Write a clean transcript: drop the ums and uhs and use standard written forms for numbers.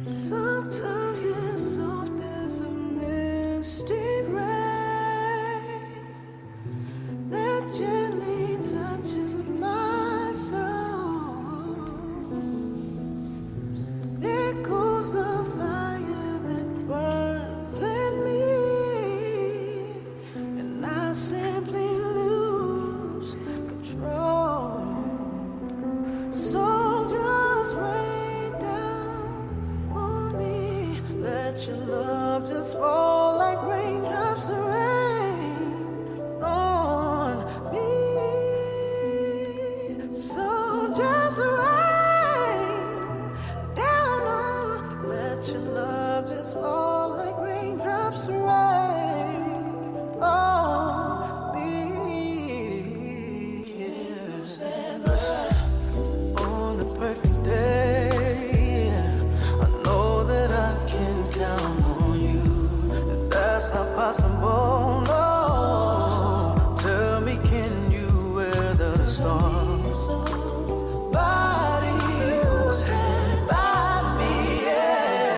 Sometimes it's soft as a misty rain that gently touches my soul. There goes the fire that burns in me, and I simply lose control. So just rain down on me, let your love just fall like raindrops of rain on me. So just rain down on, let your love just fall like raindrops of rain on me. Yes. On a perfect day, I know that I can count on you. If that's not possible,